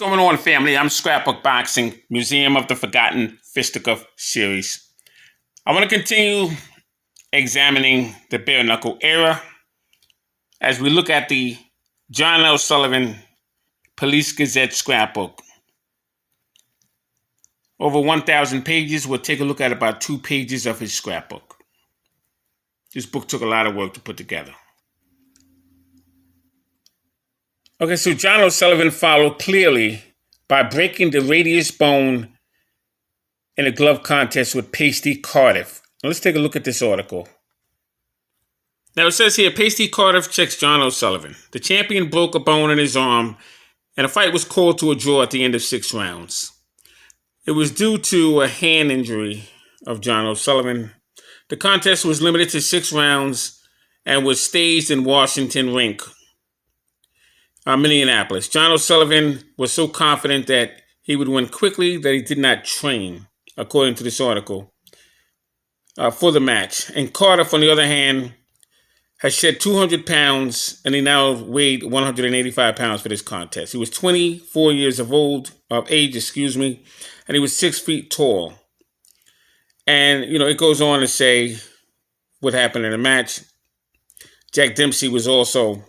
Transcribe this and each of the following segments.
Going on, family? I'm Scrapbook Boxing, Museum of the Forgotten Fisticuff series. I want to continue examining the bare knuckle era as we look at the John L. Sullivan Police Gazette scrapbook. Over 1,000 pages. We'll take a look at about 2 pages of his scrapbook. This book took a lot of work to put together. Okay, so John L. Sullivan followed clearly by breaking the radius bone in a glove contest with Pasty Cardiff. Now let's take a look at this article. Now it says here, Pasty Cardiff checks John L. Sullivan. The champion broke a bone in his arm, and the fight was called to a draw at the end of 6 rounds. It was due to a hand injury of John L. Sullivan. The contest was limited to 6 rounds and was staged in Washington Rink, Minneapolis. John O'Sullivan was so confident that he would win quickly that he did not train, according to this article, for the match. And Cardiff, on the other hand, has shed 200 pounds, and he now weighed 185 pounds for this contest. He was 24 years of age, and he was 6 feet tall. And, it goes on to say what happened in the match. Jack Dempsey was also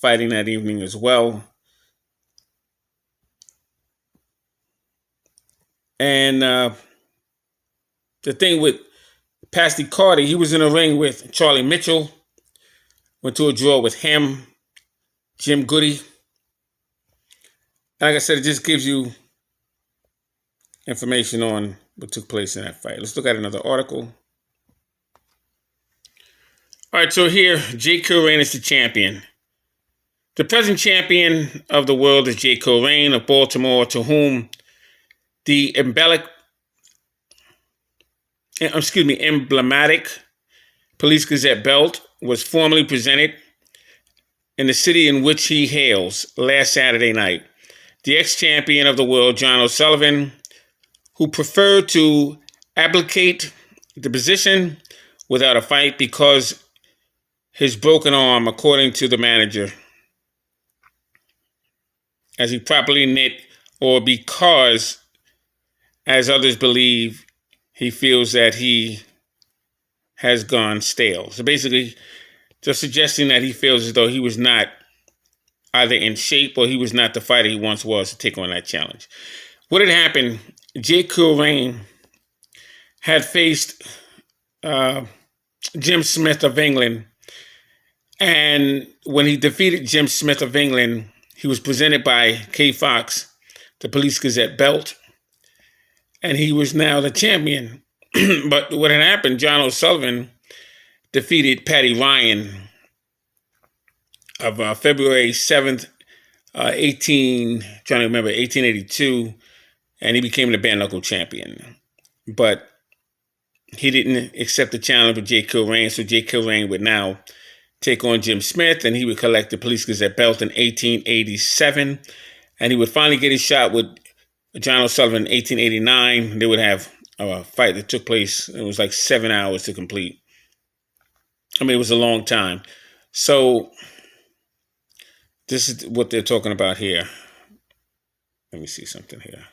fighting that evening as well. And the thing with Pasty Cardi, he was in a ring with Charlie Mitchell, went to a draw with him, Jim Goody. Like I said, it just gives you information on what took place in that fight. Let's look at another article. All right, so here, Jake Kilrain is the champion. The present champion of the world is Jake Kilrain of Baltimore, to whom the emblematic Police Gazette belt was formally presented in the city in which he hails last Saturday night. The ex-champion of the world, John O'Sullivan, who preferred to abdicate the position without a fight because his broken arm, according to the manager, as he properly knit, or because, as others believe, he feels that he has gone stale. So basically, just suggesting that he feels as though he was not either in shape or he was not the fighter he once was to take on that challenge. What had happened, Jake Kilrain had faced Jim Smith of England, and when he defeated Jim Smith of England, he was presented by K. Fox the Police Gazette belt, and he was now the champion. But what had happened, John O'Sullivan defeated Paddy Ryan of February 7th, 1882, and he became the bare knuckle champion. But he didn't accept the challenge of Jake Kilrain, so Jake Kilrain would now take on Jim Smith, and he would collect the Police Gazette belt in 1887, and he would finally get his shot with John O'Sullivan in 1889. They would have a fight that took place. It was like 7 hours to complete. I mean, it was a long time. So this is what they're talking about here. Let me see something here.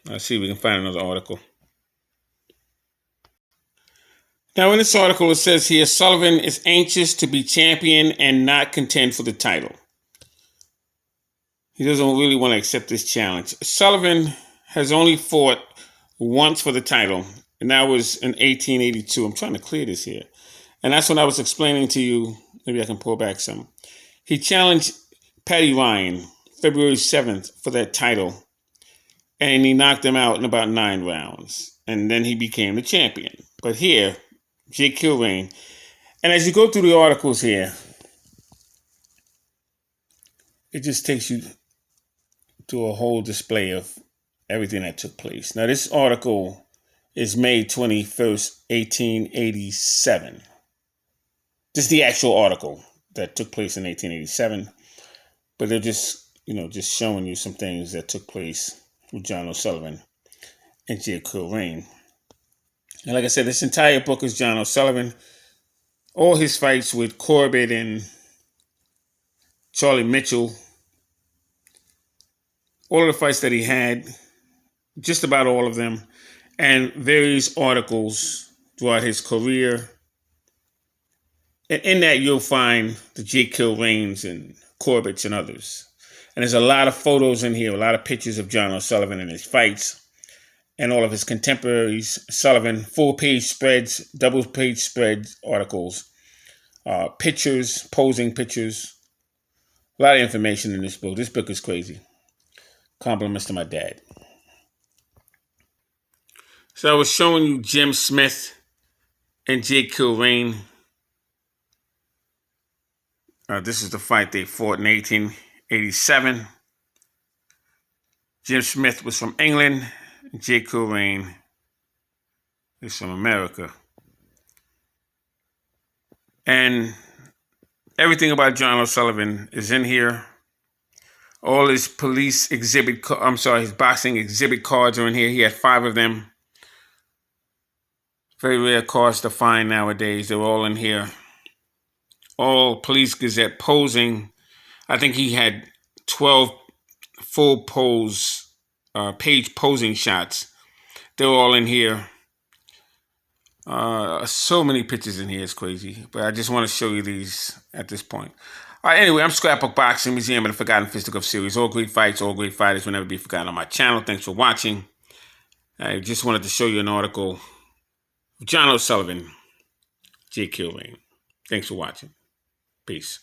Let's see if we can find another article. Now, in this article, it says here, Sullivan is anxious to be champion and not contend for the title. He doesn't really want to accept this challenge. Sullivan has only fought once for the title, and that was in 1882. I'm trying to clear this here. And that's when I was explaining to you, maybe I can pull back some. He challenged Paddy Ryan February 7th for that title, and he knocked him out in about 9 rounds. And then he became the champion. But here, Jake Kilrain. And as you go through the articles here, it just takes you to a whole display of everything that took place. Now, this article is May 21st, 1887. This is the actual article that took place in 1887. But they're just showing you some things that took place with John O'Sullivan and Jake Kilrain. And like I said, this entire book is John O'Sullivan. All his fights with Corbett and Charlie Mitchell, all of the fights that he had, just about all of them, and various articles throughout his career. And in that, you'll find the J. Kill Reigns and Corbett's and others. And there's a lot of photos in here, a lot of pictures of John O'Sullivan and his fights, and all of his contemporaries. Sullivan, full-page spreads, double-page spreads, articles, pictures, posing pictures. A lot of information in this book. This book is crazy. Compliments to my dad. So I was showing you Jim Smith and J. Kill Reign. This is the fight they fought in 1887. Jim Smith was from England. J. Kill Reign is from America. And everything about John O'Sullivan is in here. All his his boxing exhibit cards are in here. He had 5 of them. Very rare cards to find nowadays. They're all in here. All Police Gazette posing. I think he had 12 full page posing shots. They're all in here. So many pictures in here. It's crazy. But I just want to show you these at this point. All right, anyway, I'm Scrapbook Boxing Museum of the Forgotten Fisticuffs series. All great fights, all great fighters will never be forgotten on my channel. Thanks for watching. I just wanted to show you an article of John O'Sullivan, J. Kill Reign. Thanks for watching. Peace.